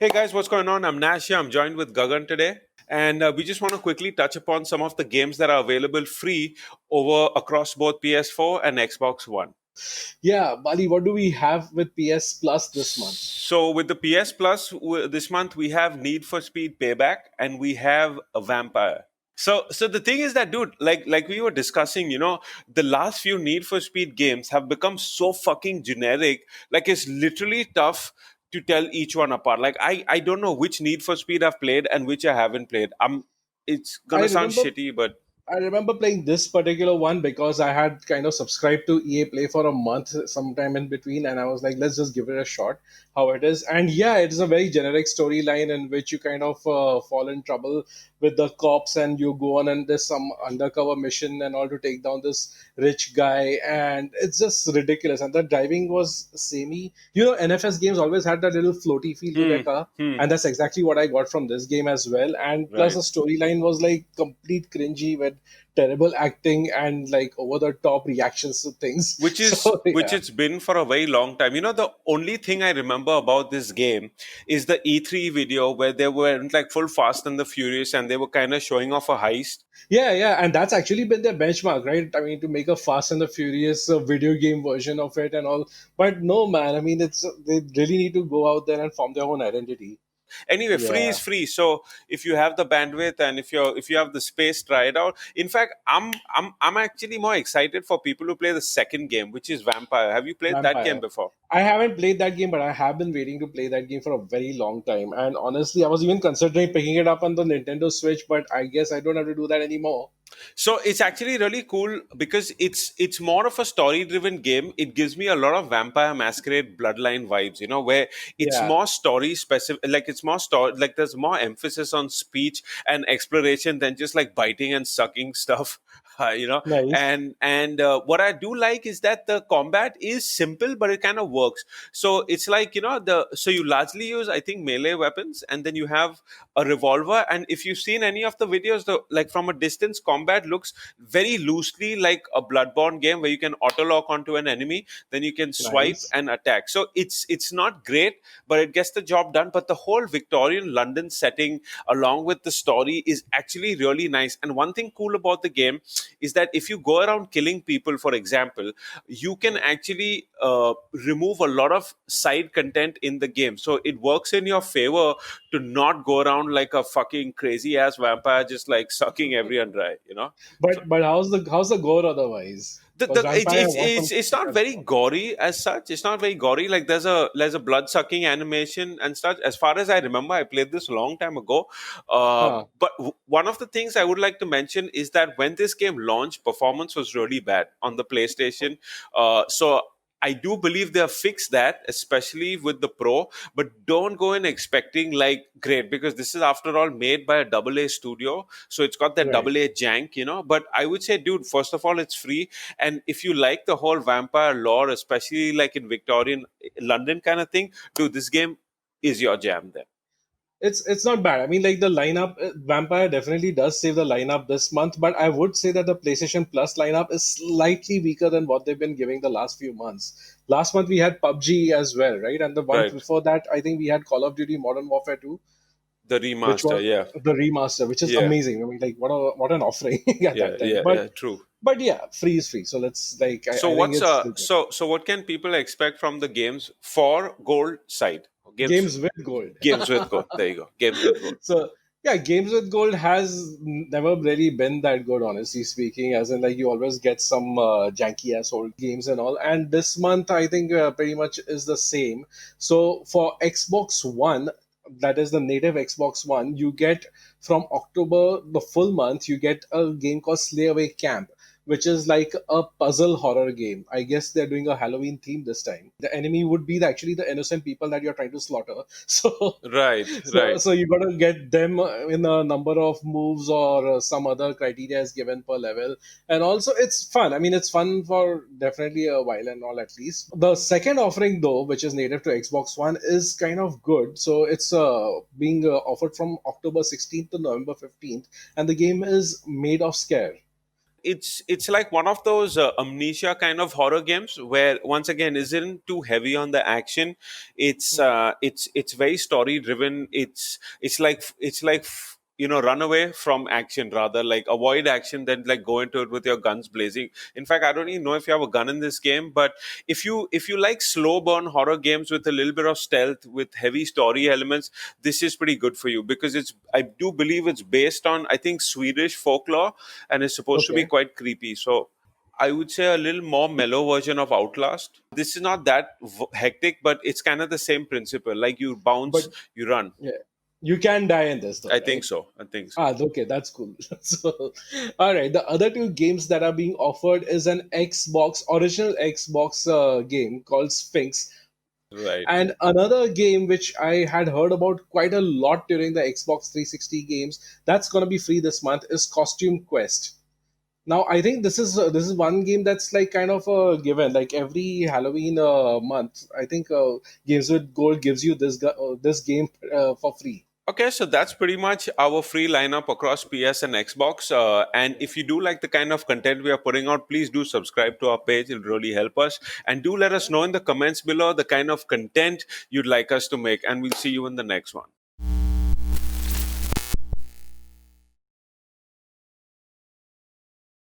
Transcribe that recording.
Hey guys, what's going on? I'm Nash here. I'm joined with Gagan today. And we just want to quickly touch upon some of the games that are available free over across both PS4 and Xbox One. Yeah, Bali, what do we have with PS Plus this month? So with the PS Plus this month, we have Need for Speed Payback and we have a Vampire. So the thing is that, dude, like we were discussing, the last few Need for Speed games have become so fucking generic. Like it's literally tough to tell each one apart. Like I don't know which Need for Speed I've played and which I haven't played. It's I gonna sound remember shitty, but I remember playing this particular one because I had kind of subscribed to EA Play for a month sometime in between, and I was like, let's just give it a shot, how it is. And yeah, it is a very generic storyline in which you kind of fall in trouble with the cops, and you go on and there's some undercover mission and all to take down this rich guy, and it's just ridiculous. And the driving was samey. NFS games always had that little floaty feel to their hmm, car, hmm, and that's exactly what I got from this game as well. And plus, the right. storyline was like complete cringy with terrible acting and like over the top reactions to things. which is So which yeah, it's been for a very long time. The only thing I remember about this game is the E3 video where they were like full Fast and the Furious and they were kind of showing off a heist. yeah, and that's actually been their benchmark, right? I mean, to make a Fast and the Furious video game version of it and all. But no, man, I mean, it's they really need to go out there and form their own identity. Anyway, free Yeah, is free. So if you have the bandwidth and if you have the space, try it out. In fact, I'm actually more excited for people who play the second game, which is Vampire. Have you played that game Vampire. before? I haven't played that game, but I have been waiting to play that game for a very long time. And honestly, I was even considering picking it up on the Nintendo Switch, but I guess I don't have to do that anymore. So it's actually really cool because it's more of a story driven game. It gives me a lot of Vampire Masquerade Bloodline vibes, where it's Yeah, more story specific, like it's more story, like there's more emphasis on speech and exploration than just like biting and sucking stuff. nice. And what I do like is that the combat is simple, but it kind of works. So it's like the so you largely use, I think, melee weapons, and then you have a revolver. And if you've seen any of the videos, the like from a distance, combat looks very loosely like a Bloodborne game where you can auto lock onto an enemy, then you can swipe Nice. and attack. So it's not great, but it gets the job done. But the whole Victorian London setting, along with the story, is actually really nice. And one thing cool about the game is that if you go around killing people, for example, you can actually remove a lot of side content in the game. So it works in your favor to not go around like a fucking crazy ass vampire just like sucking everyone dry. So But how's the gore otherwise? Because Vampire have it's awesome it's not very gore. gory as such. It's not very gory. Like there's a blood sucking animation and such. As far as I remember, I played this a long time ago. Huh. But one of the things I would like to mention is that when this game launched, performance was really bad on the PlayStation. So I do believe they have fixed that, especially with the Pro. But don't go in expecting like great, because this is after all made by a double A studio, so it's got that Right. double A jank. But I would say, dude, first of all, it's free, and if you like the whole vampire lore, especially like in Victorian London kind of thing, dude, this game is your jam there. It's not bad. I mean, like the lineup, Vampire definitely does save the lineup this month, but I would say that the PlayStation Plus lineup is slightly weaker than what they've been giving the last few months. Last month we had PUBG as well, right? And the month Right. before that, I think we had Call of Duty Modern Warfare 2, The which remaster, was yeah. the remaster, which is Yeah. amazing. I mean, like what an offering at Yeah, that time. yeah, But yeah, true. but yeah, free is free. So let's like So I think what's it's legit. what can people expect from the games for gold side? Games Games with gold. games with gold. There you go. Games with gold. So yeah, games with gold has never really been that good, honestly speaking. As in, like you always get some janky ass old games and all. And this month, I think pretty much is the same. So for Xbox One, that is the native Xbox One, you get from October the full month, you get a game called Slay Away Camp, which is like a puzzle horror game. I guess they're doing a Halloween theme this time. The enemy would be actually the innocent people that you're trying to slaughter. So Right, so, right. so you got to get them in a number of moves or some other criteria is given per level, and also it's fun. I mean, it's fun for definitely a while and all. At least the second offering, though, which is native to Xbox One, is kind of good. So it's being offered from October 16th to November 15th, and the game is Made of Scare. It's like one of those amnesia kind of horror games where once again isn't too heavy on the action. It's very story driven. It's like run away from action, rather like avoid action than like go into it with your guns blazing. In fact, I don't even know if you have a gun in this game, but if you like slow burn horror games with a little bit of stealth with heavy story elements, this is pretty good for you, because I do believe it's based on, I think, Swedish folklore, and is supposed to be Okay. quite creepy. So I would say a little more mellow version of Outlast. This is not that hectic, but it's kind of the same principle. Like you But bounce, you run. yeah, you can die in this though, I think right? so. I think so. Ah, okay, that's cool. So, all right, the other two games that are being offered is an original Xbox game called Sphinx, Right. and another game which I had heard about quite a lot during the Xbox 360 games that's going to be free this month is Costume Quest. Now, I think this is one game that's like kind of a given. Like every Halloween month, I think Games with Gold gives you this game for free. Okay, so that's pretty much our free lineup across PS and Xbox. And if you do like the kind of content we are putting out, please do subscribe to our page. It'll really help us. And do let us know in the comments below the kind of content you'd like us to make. And we'll see you in the next one.